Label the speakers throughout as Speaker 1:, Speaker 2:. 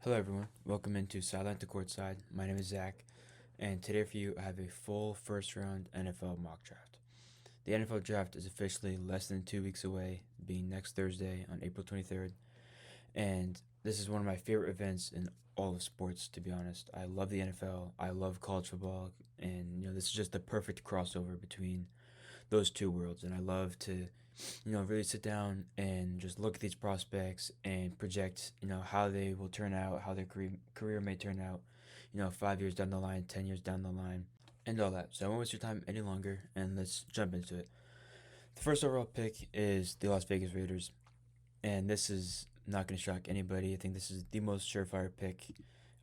Speaker 1: Hello, everyone. Welcome into Silent to Courtside. My name is Zach, and today for you, I have a full first round NFL mock draft. The NFL draft is officially less than 2 weeks away, being next Thursday on April 23rd, and this is one of my favorite events in all of sports, to be honest. I love the NFL, I love college football, and this is just the perfect crossover between those two worlds, and I love to really sit down and just look at these prospects and project, how they will turn out, how their career may turn out, 5 years down the line, 10 years down the line, and all that. So I won't waste your time any longer, and let's jump into it. The first overall pick is the Las Vegas Raiders, and this is not going to shock anybody. I think this is the most surefire pick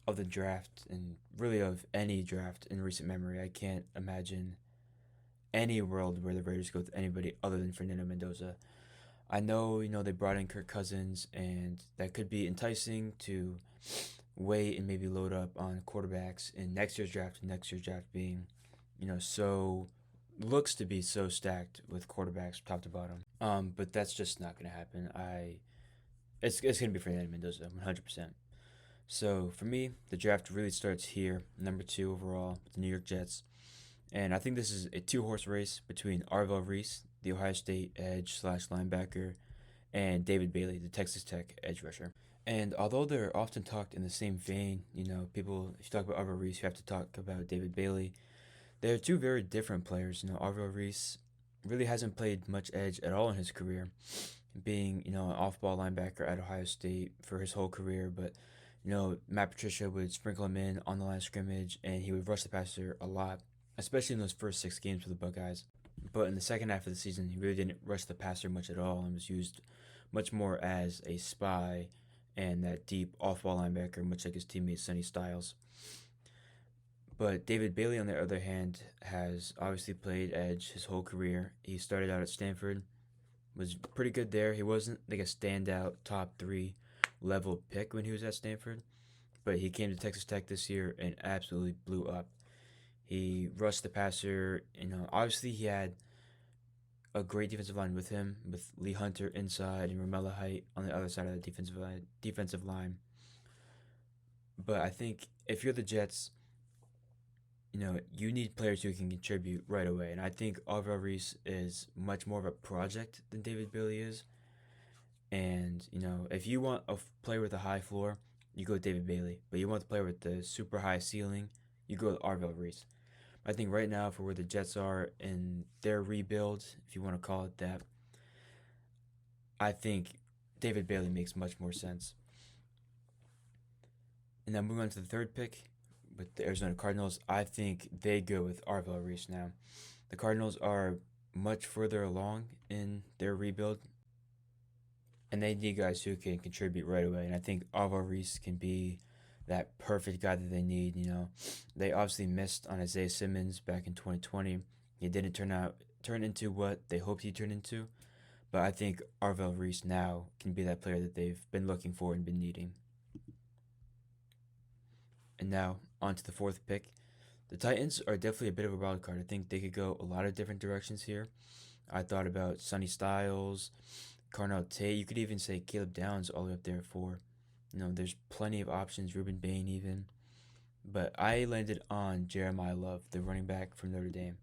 Speaker 1: of the draft, and really of any draft in recent memory. I can't imagine any world where the Raiders go with anybody other than Fernando Mendoza. I know, they brought in Kirk Cousins, and that could be enticing to wait and maybe load up on quarterbacks in next year's draft. Next year's draft being, so looks to be so stacked with quarterbacks top to bottom. But that's just not gonna happen. It's gonna be Fernando Mendoza, 100%. So for me, the draft really starts here, number two overall, with the New York Jets. And I think this is a two-horse race between Arvell Reese, the Ohio State edge slash linebacker, and David Bailey, the Texas Tech edge rusher. And although they're often talked in the same vein, people, if you talk about Arvell Reese, you have to talk about David Bailey. They're two very different players. Arvell Reese really hasn't played much edge at all in his career, being, an off-ball linebacker at Ohio State for his whole career. But, Matt Patricia would sprinkle him in on the line of scrimmage, and he would rush the passer a lot, especially in those first 6 games for the Buckeyes. But in the second half of the season, he really didn't rush the passer much at all and was used much more as a spy and that deep off ball linebacker, much like his teammate Sonny Styles. But David Bailey, on the other hand, has obviously played edge his whole career. He started out at Stanford, was pretty good there. He wasn't like a standout top three level pick when he was at Stanford, but he came to Texas Tech this year and absolutely blew up. He rushed the passer. Obviously he had a great defensive line with him, with Lee Hunter inside and Romello Height on the other side of the defensive line. But I think if you're the Jets, you need players who can contribute right away. And I think Alvaro Reese is much more of a project than David Bailey is. And, if you want a player with a high floor, you go with David Bailey. But you want the player with the super high ceiling, you go with Arvell Reese. I think right now, for where the Jets are in their rebuild, if you want to call it that, I think David Bailey makes much more sense. And then moving on to the third pick with the Arizona Cardinals, I think they go with Arvell Reese now. The Cardinals are much further along in their rebuild, and they need guys who can contribute right away. And I think Arvell Reese can be that perfect guy that they need. They obviously missed on Isaiah Simmons back in 2020. He didn't turn into what they hoped he'd turn into. But I think Arvell Reese now can be that player that they've been looking for and been needing. And now on to the fourth pick. The Titans are definitely a bit of a wild card. I think they could go a lot of different directions here. I thought about Sonny Styles, Carnell Tate. You could even say Caleb Downs all the way up there at four. There's plenty of options. Ruben Bain even. But I landed on Jeremiah Love, the running back from Notre Dame.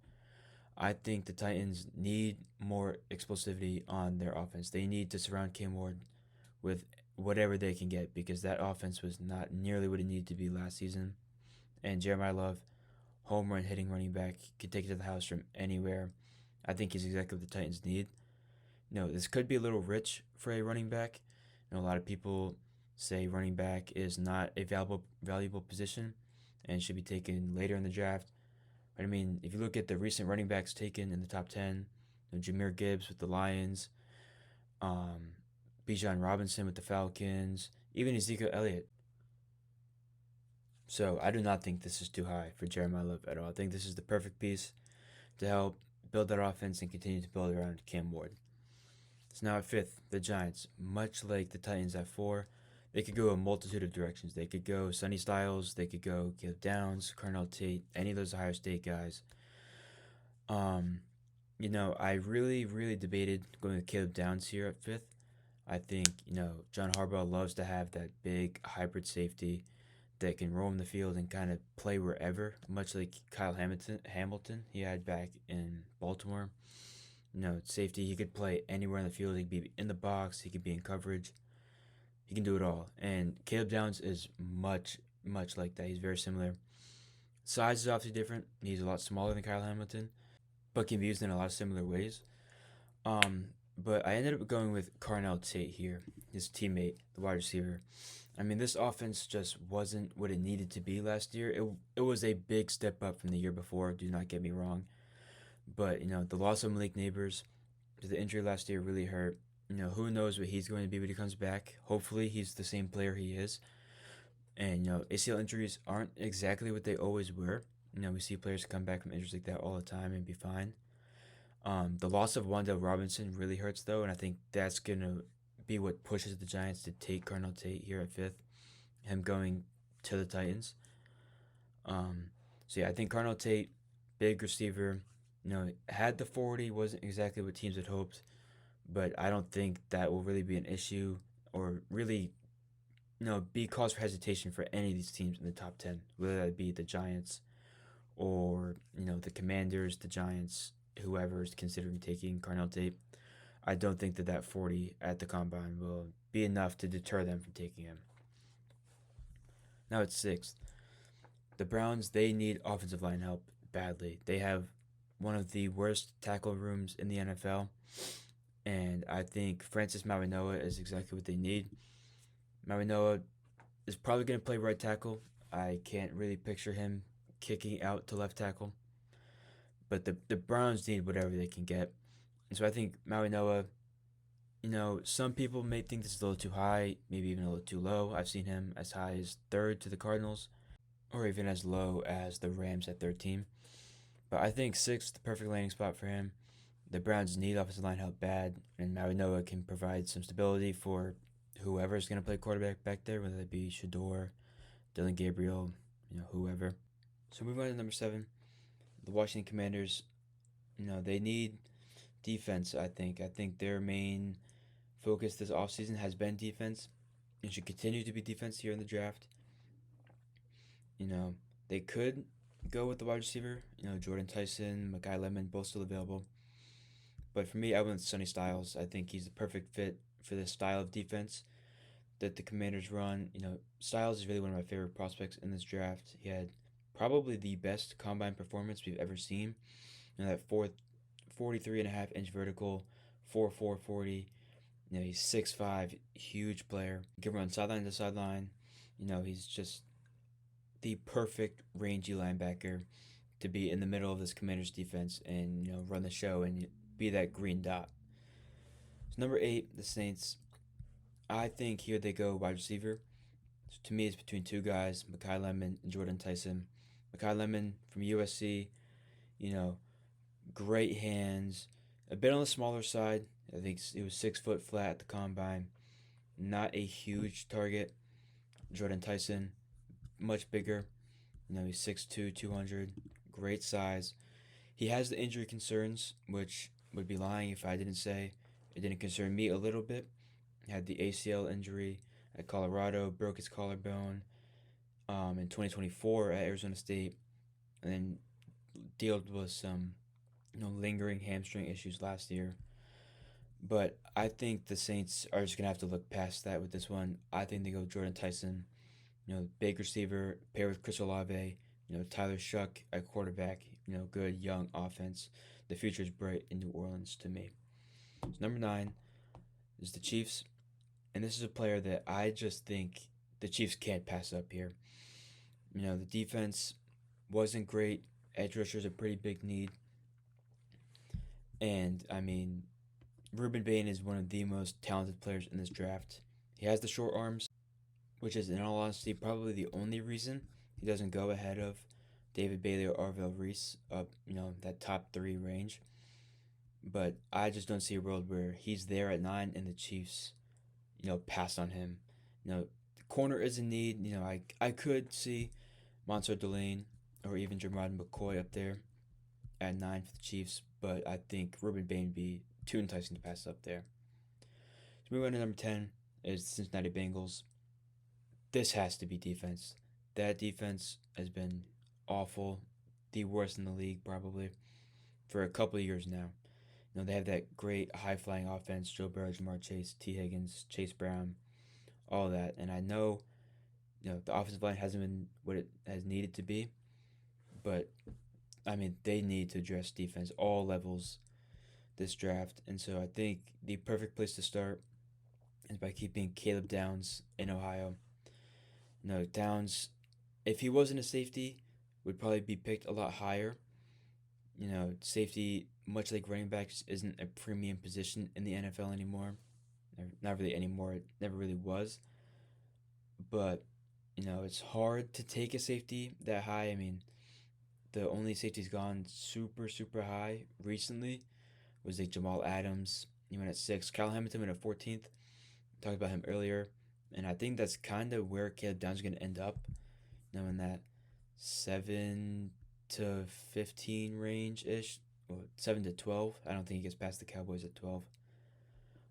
Speaker 1: I think the Titans need more explosivity on their offense. They need to surround Cam Ward with whatever they can get because that offense was not nearly what it needed to be last season. And Jeremiah Love, home run hitting running back, can take it to the house from anywhere. I think he's exactly what the Titans need. This could be a little rich for a running back. A lot of people say running back is not a valuable position and should be taken later in the draft. But I mean, if you look at the recent running backs taken in the top 10, Jahmyr Gibbs with the Lions, Bijan Robinson with the Falcons, even Ezekiel Elliott. So I do not think this is too high for Jeremiah Love at all. I think this is the perfect piece to help build that offense and continue to build around Cam Ward. So now at fifth, the Giants, much like the Titans at four, they could go a multitude of directions. They could go Sonny Styles, they could go Caleb Downs, Carnell Tate, any of those Ohio State guys. I really, really debated going with Caleb Downs here at fifth. I think, John Harbaugh loves to have that big hybrid safety that can roam the field and kind of play wherever, much like Kyle Hamilton he had back in Baltimore. Safety, he could play anywhere in the field. He could be in the box, he could be in coverage. He can do it all. And Caleb Downs is much like that. He's very similar. Size is obviously different. He's a lot smaller than Kyle Hamilton, but can be used in a lot of similar ways. Um, but I ended up going with Carnell Tate here, his teammate, the wide receiver. I mean, this offense just wasn't what it needed to be last year. It was a big step up from the year before. Do not get me wrong, but the loss of Malik Neighbors to the injury last year really hurt. Who knows what he's going to be when he comes back. Hopefully, he's the same player he is. And ACL injuries aren't exactly what they always were. We see players come back from injuries like that all the time and be fine. The loss of Wandale Robinson really hurts though, and I think that's gonna be what pushes the Giants to take Carnell Tate here at fifth. Him going to the Titans. So yeah, I think Carnell Tate, big receiver, had the 40, wasn't exactly what teams had hoped, but I don't think that will really be an issue or really, be cause for hesitation for any of these teams in the top 10, whether that be the Giants or, the Commanders, the Giants, whoever is considering taking Carnell Tate. I don't think that 40 at the combine will be enough to deter them from taking him. Now it's sixth. The Browns, they need offensive line help badly. They have one of the worst tackle rooms in the NFL, and I think Francis Mauigoa is exactly what they need. Mauigoa is probably going to play right tackle. I can't really picture him kicking out to left tackle, but the Browns need whatever they can get. And so I think Mauigoa, some people may think this is a little too high, maybe even a little too low. I've seen him as high as third to the Cardinals, or even as low as the Rams at 13. But I think sixth, the perfect landing spot for him. The Browns need offensive line help bad, and Mauigoa can provide some stability for whoever's going to play quarterback back there, whether it be Shador, Dylan Gabriel, whoever. So moving on to number 7, the Washington Commanders. They need defense, I think. I think their main focus this offseason has been defense and should continue to be defense here in the draft. They could go with the wide receiver, Jordan Tyson, Mekhi Lemon, both still available. But for me, I went with Sonny Styles. I think he's the perfect fit for this style of defense that the Commanders run. Styles is really one of my favorite prospects in this draft. He had probably the best combine performance we've ever seen. That 43.5-inch vertical, 4.4 40. He's 6'5", huge player. He can run sideline to sideline. He's just the perfect rangy linebacker to be in the middle of this Commanders defense and run the show and be that green dot. So number 8, the Saints. I think here they go wide receiver. So to me, it's between two guys, Mekhi Lemon and Jordan Tyson. Mekhi Lemon from USC, great hands, a bit on the smaller side. I think he was 6 foot flat at the combine. Not a huge target. Jordan Tyson, much bigger. He's 6'2", 200. Great size. He has the injury concerns, which would be lying if I didn't say it didn't concern me a little bit. He had the ACL injury at Colorado, broke his collarbone in 2024 at Arizona State, and then dealt with some lingering hamstring issues last year. But I think the Saints are just going to have to look past that with this one. I think they go Jordan Tyson, big receiver, pair with Chris Olave, Tyler Shuck at quarterback, good young offense. The future is bright in New Orleans to me. So number 9 is the Chiefs. And this is a player that I just think the Chiefs can't pass up here. The defense wasn't great. Edge rushers a pretty big need. And, Ruben Bain is one of the most talented players in this draft. He has the short arms, which is, in all honesty, probably the only reason he doesn't go ahead of David Bailey or Arvell Reese up, that top 3 range. But I just don't see a world where he's there at 9 and the Chiefs, pass on him. The corner is in need. I could see Monster Delane or even Jermod McCoy up there at 9 for the Chiefs, but I think Ruben Bain would be too enticing to pass up there. So moving on to number 10 is the Cincinnati Bengals. This has to be defense. That defense has been awful, the worst in the league probably for a couple of years now. They have that great high flying offense: Joe Burrow, Jamar Chase, T. Higgins, Chase Brown, all that. And I know, the offensive line hasn't been what it has needed to be, but I mean, they need to address defense all levels this draft. And so I think the perfect place to start is by keeping Caleb Downs in Ohio. Downs, if he wasn't a safety, would probably be picked a lot higher. Safety, much like running backs, isn't a premium position in the NFL anymore. Not really anymore. It never really was. But, it's hard to take a safety that high. I mean, the only safety's gone super, super high recently was like Jamal Adams. He went at 6. Kyle Hamilton went at 14th. Talked about him earlier. And I think that's kind of where Caleb Downs is going to end up. In that 7 to 15 range ish. Well, 7 to 12. I don't think he gets past the Cowboys at 12.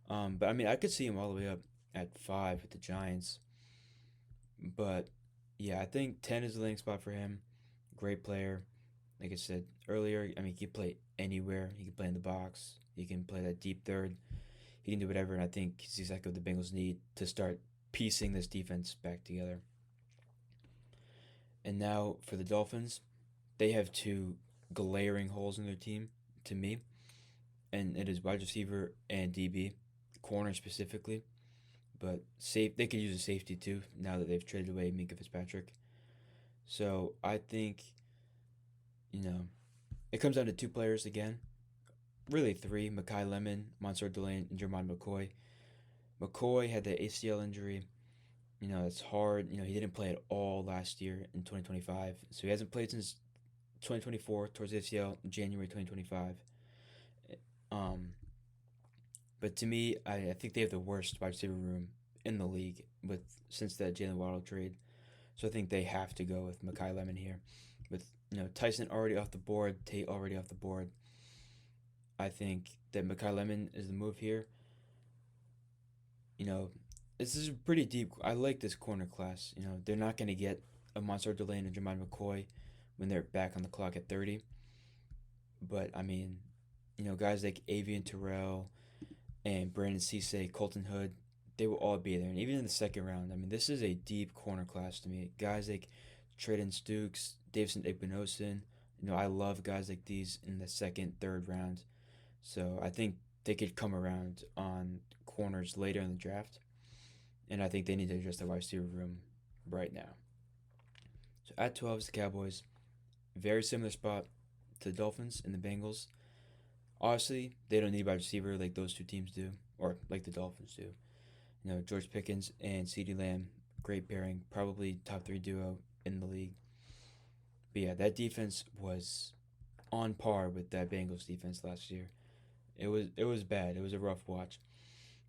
Speaker 1: But I mean, I could see him all the way up at 5 with the Giants. But yeah, I think 10 is the landing spot for him. Great player. Like I said earlier, I mean, he can play anywhere. He can play in the box. He can play that deep third. He can do whatever, and I think he's exactly what the Bengals need to start piecing this defense back together. And now for the Dolphins, they have two glaring holes in their team to me, and it is wide receiver and DB, corner specifically. But they could use a safety too now that they've traded away Minka Fitzpatrick. So I think, it comes down to two players again. Really three: Makai Lemon, Mansour Delane, and Jermon McCoy. McCoy had the ACL injury. It's hard. He didn't play at all last year in 2025. So he hasn't played since 2024 towards ACL in January 2025. Um, but to me, I think they have the worst wide receiver room in the league since that Jalen Waddle trade. So I think they have to go with Makai Lemon here. With Tyson already off the board, Tate already off the board. I think that Makai Lemon is the move here. This is pretty deep. I like this corner class. They're not going to get a Mansour Delane and Jermon McCoy when they're back on the clock at 30. But, I mean, guys like Avian Terrell and Brandon Cisse, Colton Hood, they will all be there. And even in the second round, I mean, this is a deep corner class to me. Guys like Trayden Stukes, Davison Igbinosun, I love guys like these in the second, third round. So I think they could come around on corners later in the draft. And I think they need to address the wide receiver room right now. So at 12 is the Cowboys. Very similar spot to the Dolphins and the Bengals. Obviously, they don't need a wide receiver like those two teams do, or like the Dolphins do. George Pickens and CeeDee Lamb, great pairing, probably top 3 duo in the league. But yeah, that defense was on par with that Bengals defense last year. It was bad. It was a rough watch.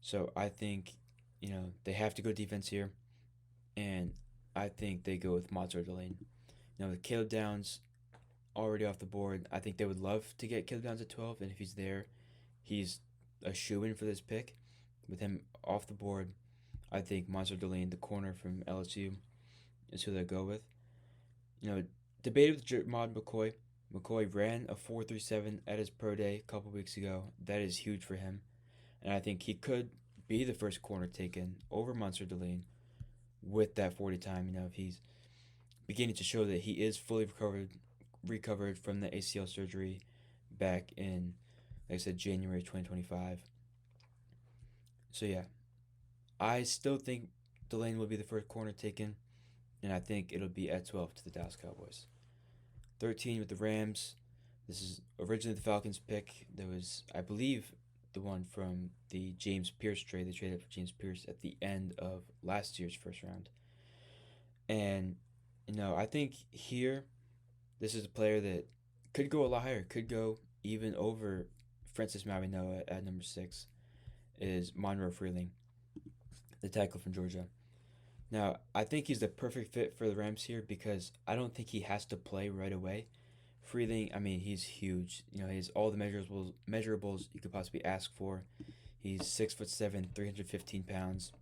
Speaker 1: So I think, they have to go defense here, and I think they go with Mansour Delane. With Caleb Downs already off the board, I think they would love to get Caleb Downs at 12, and if he's there, he's a shoe-in for this pick. With him off the board, I think Mansour Delane, the corner from LSU, is who they go with. Debated with Jermod McCoy. McCoy ran a 4.37 at his pro day a couple weeks ago. That is huge for him. And I think he could be the first corner taken over Mansour Delane with that 40 time. If he's beginning to show that he is fully recovered from the ACL surgery back in, like I said, January 2025. So yeah, I still think Delane will be the first corner taken, and I think it'll be at 12 to the Dallas Cowboys. 13 with the Rams. This is originally the Falcons' pick. There was, I believe, the one from the James Pierce trade. They traded for James Pierce at the end of last year's first round. And, I think here, this is a player that could go a lot higher, could go even over Francis Mauigoa at number 6, is Monroe Freeling, the tackle from Georgia. Now, I think he's the perfect fit for the Rams here because I don't think he has to play right away. Freeling, I mean, he's huge. He has all the measurables you could possibly ask for. He's 6'7", 315 pounds.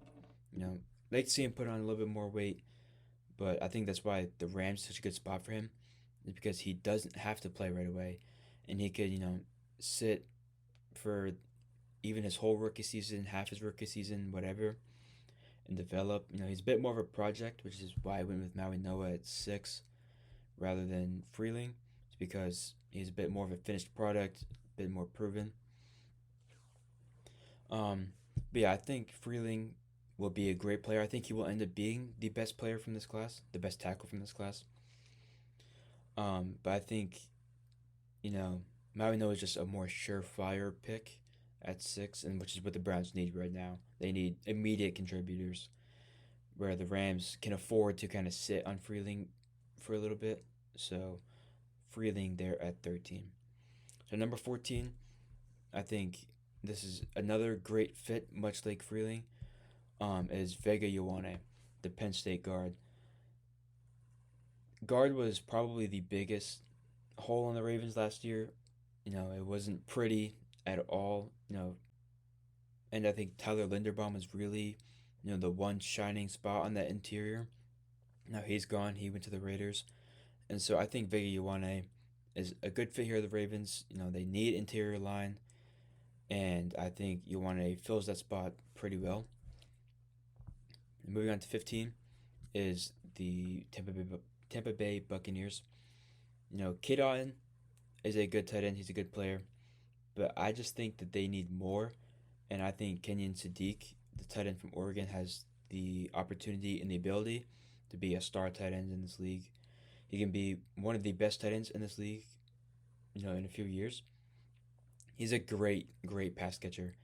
Speaker 1: You know, like to see him put on a little bit more weight, but I think that's why the Rams is such a good spot for him, is because he doesn't have to play right away, and he could sit for even his whole rookie season, half his rookie season, whatever, and develop. He's a bit more of a project, which is why I went with Maui Noah at 6 rather than Freeling. It's because he's a bit more of a finished product, a bit more proven. Um, but yeah, I think Freeling will be a great player. I think he will end up being the best player from this class, the best tackle from this class. But I think Maui Noah is just a more surefire pick at 6, and which is what the Browns need right now. They need immediate contributors, where the Rams can afford to kind of sit on Freeling for a little bit. So Freeling there at 13. So number 14, I think this is another great fit, much like Freeling, is Vega Ioane, the Penn State guard. Guard was probably the biggest hole in the Ravens last year. It wasn't pretty at all. And I think Tyler Linderbaum was really, the one shining spot on that interior. Now he's gone. He went to the Raiders. And so I think Vega Ioane is a good fit here at the Ravens. They need interior line. And I think Ioane fills that spot pretty well. And moving on to 15 is the Tampa Bay Buccaneers. Kid Otten is a good tight end. He's a good player. But I just think that they need more. And I think Kenyon Sadiq, the tight end from Oregon, has the opportunity and the ability to be a star tight end in this league. He can be one of the best tight ends in this league, in a few years. He's a great, great pass catcher.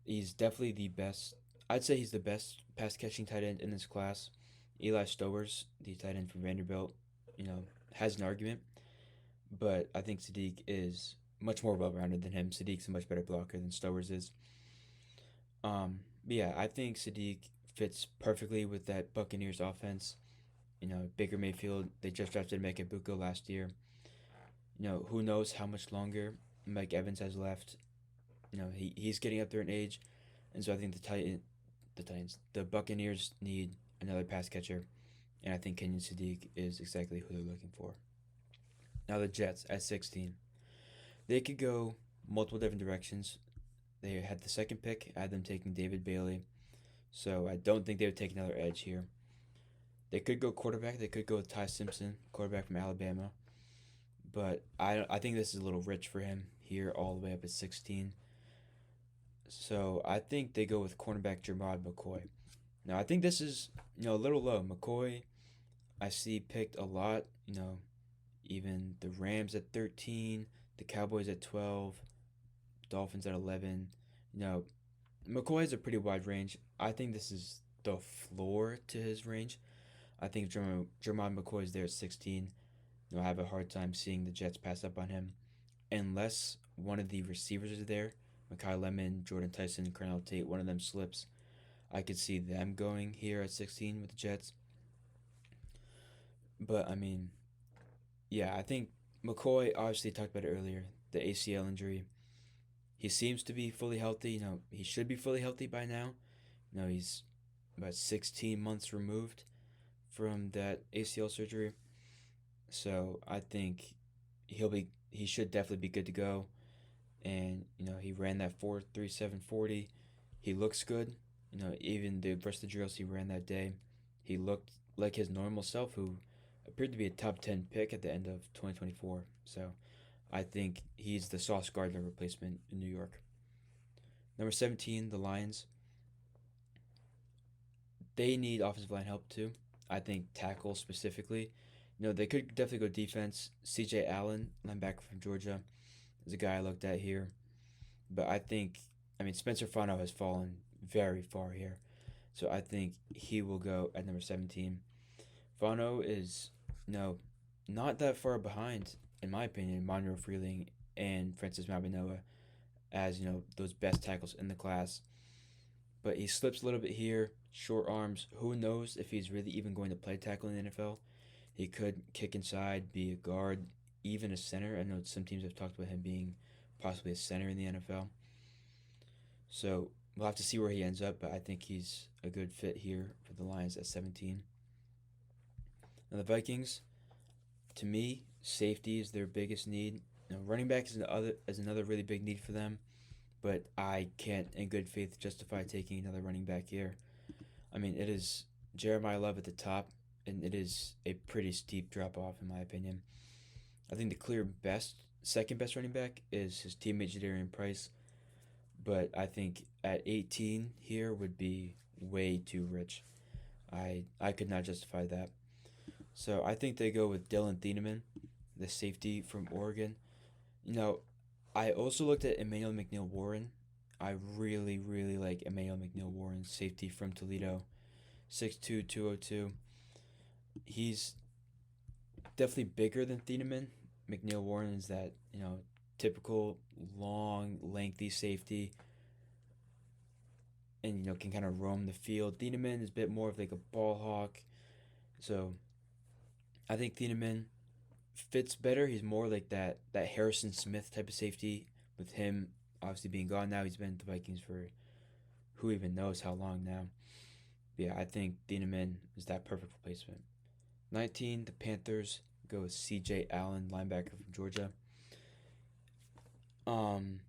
Speaker 1: He's definitely the best. I'd say he's the best pass catching tight end in this class. Eli Stowers, the tight end from Vanderbilt, has an argument, but I think Sadiq is much more well rounded than him. Sadiq's a much better blocker than Stowers is. But yeah, I think Sadiq fits perfectly with that Buccaneers offense. Baker Mayfield, they just drafted Mike Ibuka last year. Who knows how much longer Mike Evans has left. He's getting up there in age, and so I think the Buccaneers need another pass catcher, and I think Kenyon Sadiq is exactly who they're looking for. Now the Jets at 16. They could go multiple different directions. They had the second pick. I had them taking David Bailey, so I don't think they would take another edge here. They could go quarterback. They could go with Ty Simpson, quarterback from Alabama. But I think this is a little rich for him here all the way up at 16. So I think they go with cornerback Jermod McCoy. Now I think this is a little low. McCoy, I see picked a lot. Even the Rams at 13, the Cowboys at 12, Dolphins at 11. McCoy has a pretty wide range. I think this is the floor to his range. I think if Jermod McCoy is there at 16, I have a hard time seeing the Jets pass up on him unless one of the receivers is there. Makai Lemon, Jordan Tyson, Cornell Tate, one of them slips. I could see them going here at 16 with the Jets. But, yeah, I think McCoy, obviously talked about it earlier, the ACL injury. He seems to be fully healthy. He should be fully healthy by now. He's about 16 months removed from that ACL surgery. So I think he should definitely be good to go. And he ran that 4.3740. He looks good. Even the rest of the drills he ran that day, he looked like his normal self, who appeared to be a top 10 pick at the end of 2024. So I think he's the Sauce Gardner replacement in New York. Number 17, the Lions. They need offensive line help too. I think tackle specifically. They could definitely go defense. C.J. Allen, linebacker from Georgia, is a guy I looked at here. But Spencer Fano has fallen very far here. So I think he will go at number 17. Fano is, not that far behind, in my opinion, Monroe Freeling and Francis Mabinoa as, those best tackles in the class. But he slips a little bit here, short arms. Who knows if he's really even going to play tackle in the NFL? He could kick inside, be a guard, even a center. I know some teams have talked about him being possibly a center in the NFL. So we'll have to see where he ends up, but I think he's a good fit here for the Lions at 17. Now the Vikings, to me, safety is their biggest need. Running back is another really big need for them, but I can't, in good faith, justify taking another running back here. I mean, it is Jeremiah Love at the top, and it is a pretty steep drop off in my opinion. I think the second best running back is his teammate Jadarian Price, but I think at 18 here would be way too rich. I could not justify that. So I think they go with Dylan Thieneman, the safety from Oregon. You know, I also looked at Emmanuel McNeil Warren. I really, really like Emmanuel McNeil Warren, safety from Toledo, 6'2", 202. He's definitely bigger than Thieneman. McNeil Warren is that, typical long, lengthy safety and, can kind of roam the field. Thieneman is a bit more of like a ball hawk. So I think Thieneman fits better. He's more like that Harrison Smith type of safety. With him obviously being gone now, he's been at the Vikings for who even knows how long now. But yeah, I think Thieneman is that perfect replacement. 19, the Panthers go with C.J. Allen, linebacker from Georgia. Um,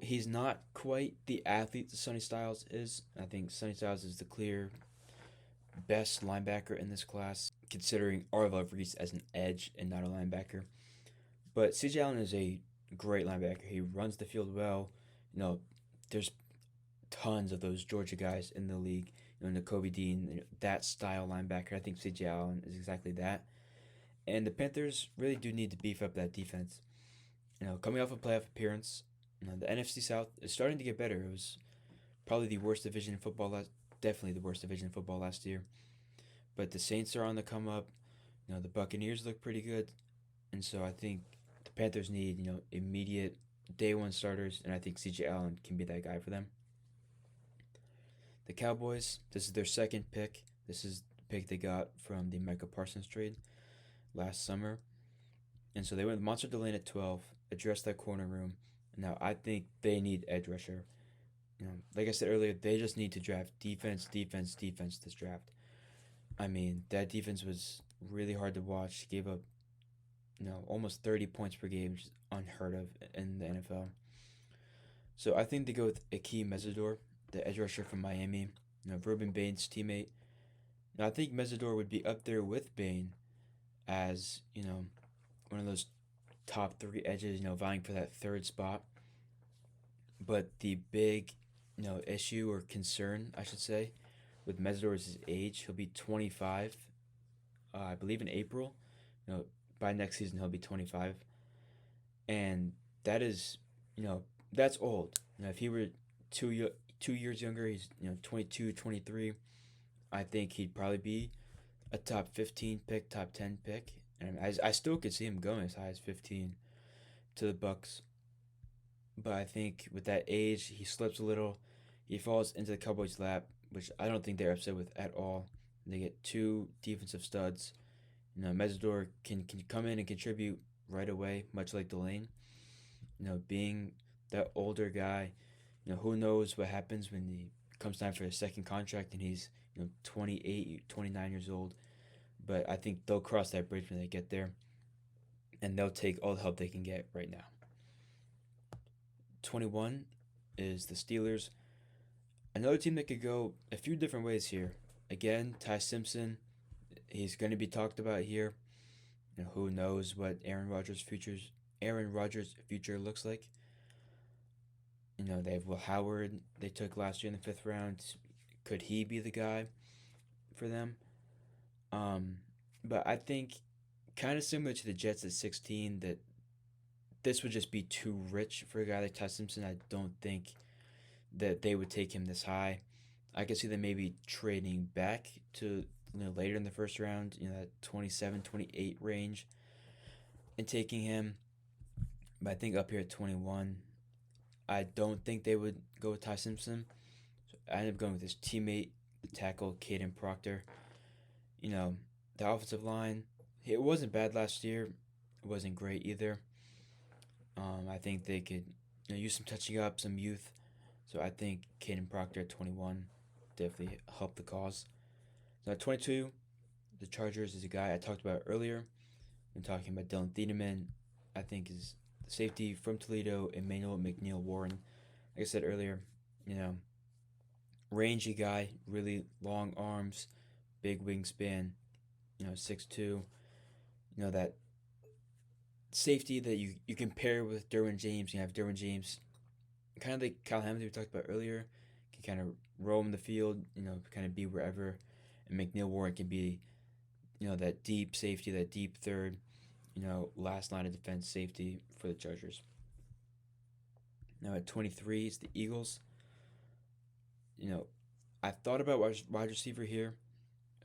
Speaker 1: he's not quite the athlete that Sonny Styles is. I think Sonny Styles is the clear best linebacker in this class, considering Arvell Reese as an edge and not a linebacker. But C.J. Allen is a great linebacker. He runs the field well. There's tons of those Georgia guys in the league. Nakobe Dean, that style linebacker. I think C.J. Allen is exactly that. And the Panthers really do need to beef up that defense. Coming off a playoff appearance, the NFC South is starting to get better. It was probably the worst division in football definitely the worst division in football last year. But the Saints are on the come up. The Buccaneers look pretty good, and so I think the Panthers need immediate day one starters, and I think C.J. Allen can be that guy for them. The Cowboys, this is their second pick. This is the pick they got from the Micah Parsons trade last summer. And so they went with Monster Delane at 12, addressed that corner room. Now, I think they need edge rusher. Like I said earlier, they just need to draft defense this draft. I mean, that defense was really hard to watch. Gave up, almost 30 points per game, which is unheard of in the NFL. So I think they go with Akeem Mesidor, the edge rusher from Miami. Ruben Bain's teammate. Now, I think Mesidor would be up there with Bain as, one of those top three edges, vying for that third spot. But the big, issue or concern, I should say, with Mesidor is his age. He'll be 25, I believe, in April. By next season he'll be 25, and that is, that's old. If he were 2 years younger, he's 22, 23. I think he'd probably be a top 15 pick, top 10 pick, and I still could see him going as high as 15 to the Bucks. But I think with that age, he slips a little. He falls into the Cowboys' lap, which I don't think they're upset with at all. They get two defensive studs. Mesidor can come in and contribute right away, much like Delane. Being that older guy, who knows what happens when he comes time for his second contract and he's 28, 29 years old. But I think they'll cross that bridge when they get there, and they'll take all the help they can get right now. 21 is the Steelers. Another team that could go a few different ways here. Again, Ty Simpson, he's going to be talked about here. Who knows what Aaron Rodgers' future looks like. They have Will Howard they took last year in the fifth round. Could he be the guy for them? But I think kind of similar to the Jets at 16 that this would just be too rich for a guy like Ty Simpson. I don't think that they would take him this high. I could see them maybe trading back to later in the first round, that 27, 28 range, and taking him. But I think up here at 21, I don't think they would go with Ty Simpson. So I ended up going with his teammate, the tackle, Caden Proctor. The offensive line, it wasn't bad last year. It wasn't great either. I think they could use some touching up, some youth. So I think Caden Proctor at 21 definitely helped the cause. Now at 22, the Chargers is a guy I talked about earlier. I'm talking about Dylan Thiedemann. I think is the safety from Toledo, Emmanuel McNeil Warren. Like I said earlier, you know, rangy guy, really long arms, big wingspan, 6'2". That safety that you compare with Derwin James. You have Derwin James, kind of like Kyle Hamilton we talked about earlier, can kind of roam the field, kind of be wherever. And McNeil Warren can be, that deep safety, that deep third, last line of defense safety for the Chargers. Now at 23 is the Eagles. I thought about wide receiver here.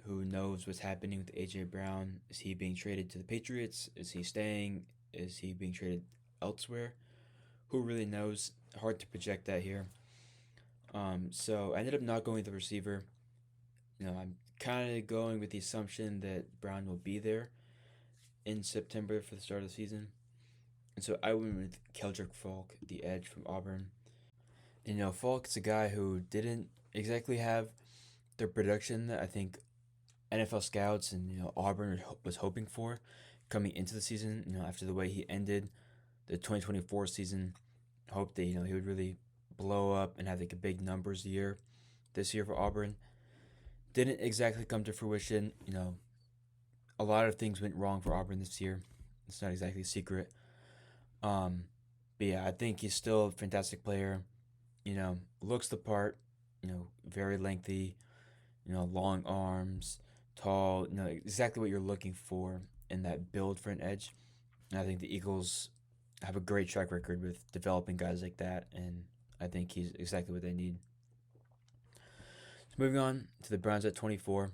Speaker 1: Who knows what's happening with AJ Brown? Is he being traded to the Patriots? Is he staying? Is he being traded elsewhere? Who really knows? Hard to project that here. So I ended up not going with the receiver. I'm kind of going with the assumption that Brown will be there in September for the start of the season. And so I went with Keldrick Falk, the edge from Auburn. And, Falk's a guy who didn't exactly have the production that I think NFL scouts and Auburn was hoping for coming into the season. After the way he ended the 2024 season, hoped that he would really blow up and have like a big numbers year this year for Auburn. Didn't exactly come to fruition. A lot of things went wrong for Auburn this year. It's not exactly a secret. But yeah, I think he's still a fantastic player. Looks the part. Very lengthy. Long arms, tall. Exactly what you're looking for in that build for an edge. And I think the Eagles have a great track record with developing guys like that, and I think he's exactly what they need. So moving on to the Browns at 24.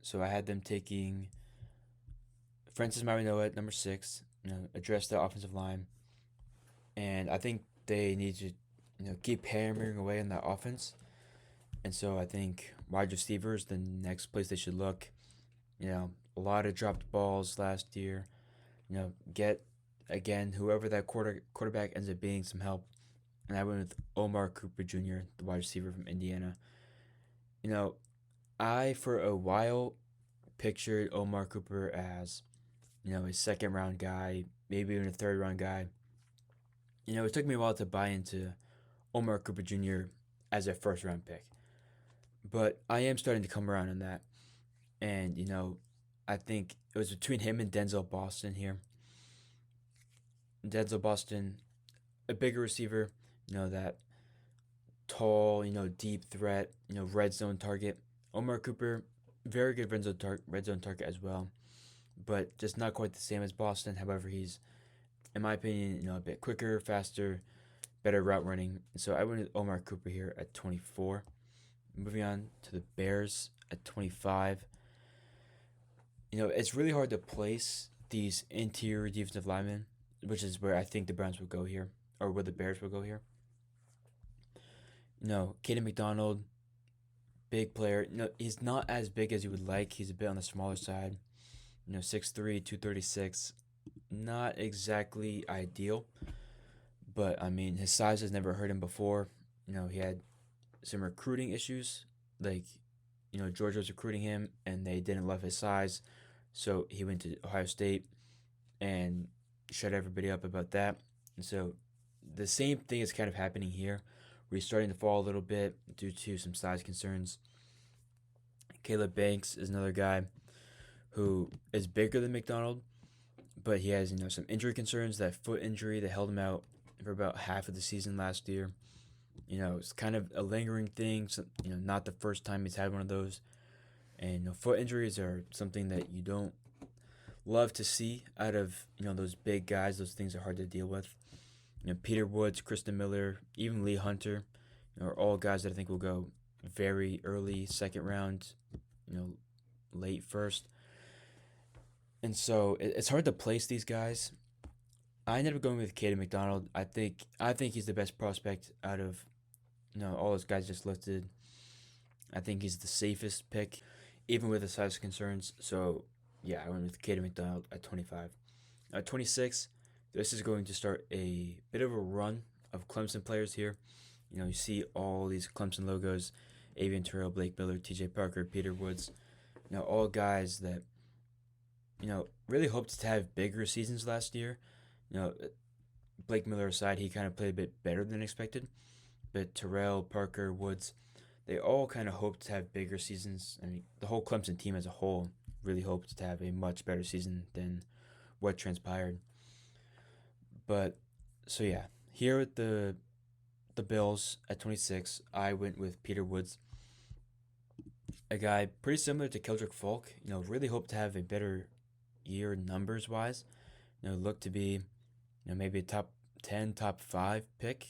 Speaker 1: So I had them taking Francis Mariano at number 6, address the offensive line. And I think they need to, keep hammering away on that offense. And so I think wide receivers the next place they should look. A lot of dropped balls last year. Get again whoever that quarterback ends up being some help. And I went with Omar Cooper Jr., the wide receiver from Indiana. I for a while pictured Omar Cooper as, a second round guy, maybe even a third round guy. It took me a while to buy into Omar Cooper Jr. as a first round pick. But I am starting to come around on that. And, I think it was between him and Denzel Boston here. Denzel Boston, a bigger receiver, that tall, deep threat, red zone target. Omar Cooper, very good red zone target as well, but just not quite the same as Boston. However, he's, in my opinion, a bit quicker, faster, better route running. So I went with Omar Cooper here at 24. Moving on to the Bears at 25. It's really hard to place these interior defensive linemen, which is where I think the Browns would go here, or where the Bears would go here. Caden McDonald, big player. He's not as big as you would like. He's a bit on the smaller side. 6'3", 236. Not exactly ideal, but I mean his size has never hurt him before. He had some recruiting issues, like Georgia was recruiting him and they didn't love his size, so he went to Ohio State and shut everybody up about that. And so the same thing is kind of happening here. Where he's starting to fall a little bit due to some size concerns. Caleb Banks is another guy who is bigger than McDonald, but he has some injury concerns. That foot injury that held him out for about half of the season last year. It's kind of a lingering thing. So, not the first time he's had one of those. And foot injuries are something that you don't love to see out of those big guys. Those things are hard to deal with. Peter Woods, Kristen Miller, even Lee Hunter, are all guys that I think will go very early second round, late first. And so it's hard to place these guys. I ended up going with Caden McDonald. I think he's the best prospect out of all those guys just listed. I think he's the safest pick, even with the size concerns. So yeah, I went with Caden McDonald at 25. At 26, this is going to start a bit of a run of Clemson players here. You see all these Clemson logos: Avian Terrell, Blake Miller, T.J. Parker, Peter Woods. All guys that really hoped to have bigger seasons last year. You know, Blake Miller aside, he kind of played a bit better than expected. But Terrell, Parker, Woods, they all kind of hoped to have bigger seasons. I mean, the whole Clemson team as a whole really hoped to have a much better season than what transpired. But so yeah, here with the Bills at 26, I went with Peter Woods, a guy pretty similar to Keldrick Falk. Really hoped to have a better year numbers wise. Looked to be maybe a top 10, top 5 pick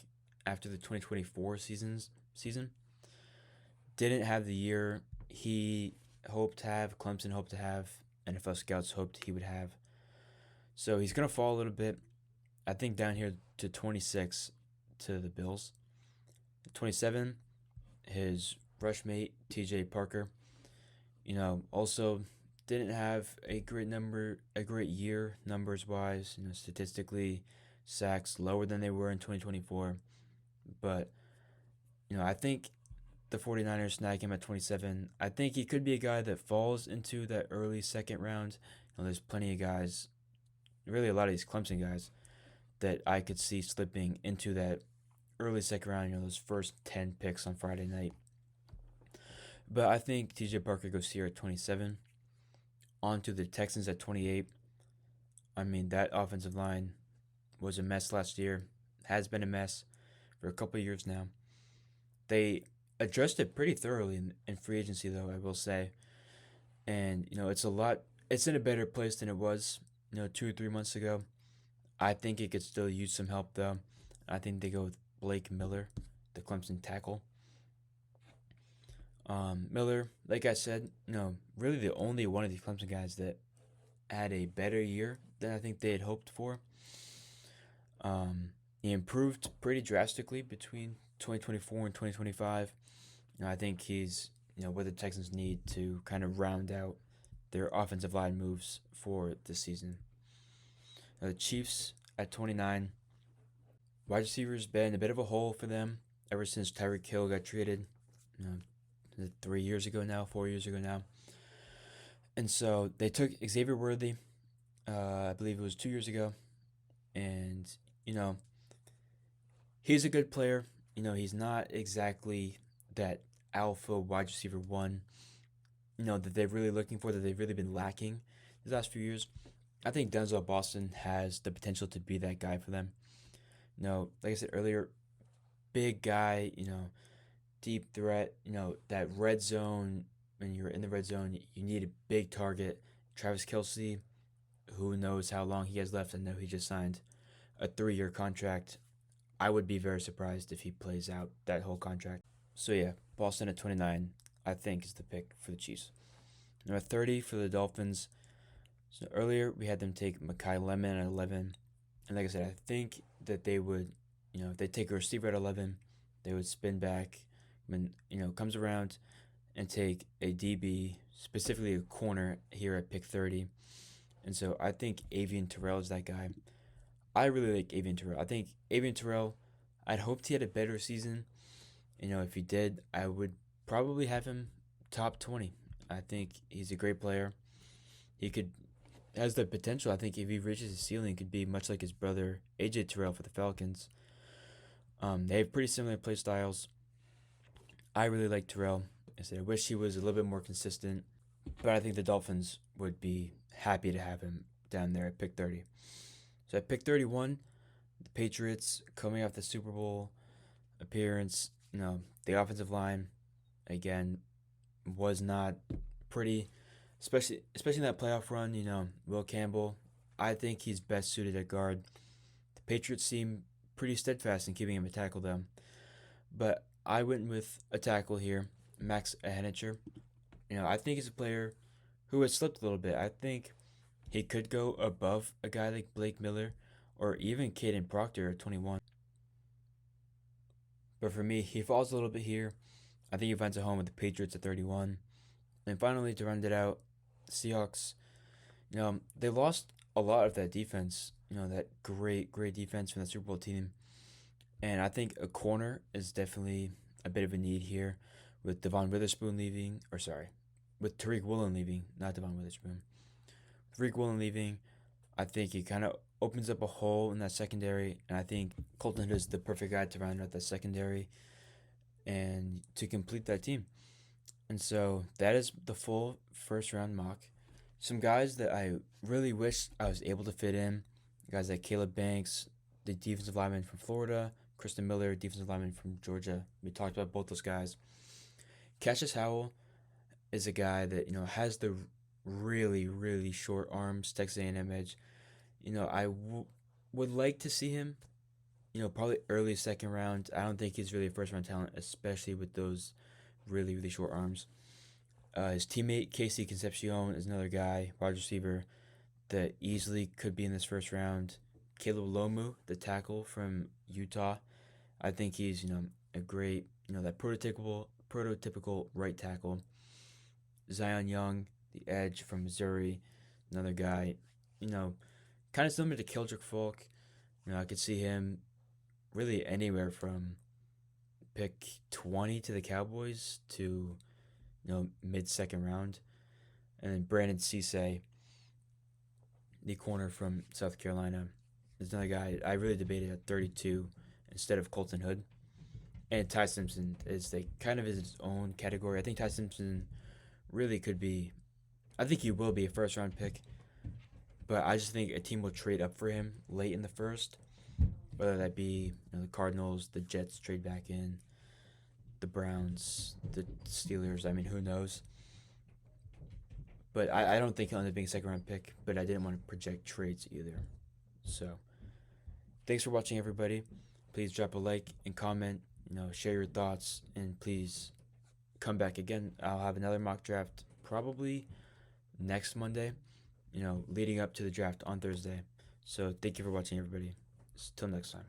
Speaker 1: after the 2024 season. Didn't have the year he hoped to have, Clemson hoped to have, NFL scouts hoped he would have. So he's going to fall a little bit, I think, down here to 26 to the Bills. 27, his rushmate, TJ Parker. Also didn't have a great year numbers wise. Statistically, sacks lower than they were in 2024. But, I think the 49ers snag him at 27. I think he could be a guy that falls into that early second round. There's plenty of guys, really a lot of these Clemson guys, that I could see slipping into that early second round, those first 10 picks on Friday night. But I think TJ Parker goes here at 27. On to the Texans at 28. I mean, that offensive line was a mess last year, has been a mess for a couple of years now. They addressed it pretty thoroughly in free agency, though, I will say. And, it's in a better place than it was, 2 or 3 months ago. I think it could still use some help, though. I think they go with Blake Miller, the Clemson tackle. Miller, like I said, really the only one of these Clemson guys that had a better year than I think they had hoped for. He improved pretty drastically between 2024 and 2025. I think he's what the Texans need to kind of round out their offensive line moves for this season. The Chiefs at 29. Wide receivers been a bit of a hole for them ever since Tyreek Hill got traded. 3 years ago now, 4 years ago now. And so they took Xavier Worthy, I believe it was 2 years ago. And, he's a good player. He's not exactly that alpha wide receiver one, that they're really looking for, that they've really been lacking these last few years. I think Denzel Boston has the potential to be that guy for them. Like I said earlier, big guy, deep threat, that red zone, when you're in the red zone, you need a big target. Travis Kelce, who knows how long he has left. I know he just signed a 3-year contract. I would be very surprised if he plays out that whole contract. So yeah, Boston at 29, I think, is the pick for the Chiefs. Number 30 for the Dolphins. So earlier we had them take Mekhi Lemon at 11. And like I said, I think that they would, if they take a receiver at 11, they would spin back when, comes around and take a DB, specifically a corner here at pick 30. And so I think Avian Terrell is that guy. I really like Avian Terrell. I think Avian Terrell, I'd hoped he had a better season. If he did, I would probably have him top 20. I think he's a great player. He has the potential. I think if he reaches his ceiling, could be much like his brother AJ Terrell for the Falcons. They have pretty similar play styles. I really like Terrell. I wish he was a little bit more consistent, but I think the Dolphins would be happy to have him down there at pick 30. So at pick 31, the Patriots, coming off the Super Bowl appearance, the offensive line, again, was not pretty, especially in that playoff run. Will Campbell, I think he's best suited at guard. The Patriots seem pretty steadfast in keeping him a tackle, though. But I went with a tackle here, Max Hennicher. I think he's a player who has slipped a little bit. I think he could go above a guy like Blake Miller or even Caden Proctor at 21. But for me, he falls a little bit here. I think he finds a home with the Patriots at 31. And finally, to round it out, the Seahawks, they lost a lot of that defense, that great defense from the Super Bowl team. And I think a corner is definitely a bit of a need here with Devon Witherspoon leaving, or sorry, with Tariq Woolen leaving, not Devon Witherspoon. With Tariq Woolen leaving, I think it kind of opens up a hole in that secondary, and I think Colton Hood is the perfect guy to round out that secondary and to complete that team. And so that is the full first round mock. Some guys that I really wish I was able to fit in, guys like Caleb Banks, the defensive lineman from Florida, Kristen Miller, defensive lineman from Georgia. We talked about both those guys. Cassius Howell is a guy that has the really short arms, Texas A&M edge. Would like to see him. Probably early second round. I don't think he's really a first round talent, especially with those really short arms. His teammate Casey Concepcion is another guy, wide receiver, that easily could be in this first round. Caleb Lomu, the tackle from Utah, I think he's a great that prototypical right tackle. Zion Young, the edge from Missouri, another guy, you know, kind of similar to Kildrick Folk. I could see him really anywhere from pick 20 to the Cowboys to mid second round, and then Brandon Cisse, the corner from South Carolina, is another guy I really debated at 32 instead of Colton Hood. And Ty Simpson is kind of his own category. I think Ty Simpson really could be. I think he will be a first round pick, but I just think a team will trade up for him late in the first, whether that be the Cardinals, the Jets trade back in, the Browns, the Steelers. I mean, who knows? But I don't think he'll end up being a second round pick. But I didn't want to project trades either. So thanks for watching, everybody. Please drop a like and comment. Share your thoughts, and please come back again. I'll have another mock draft probably next Monday. Leading up to the draft on Thursday. So thank you for watching, everybody. Till next time.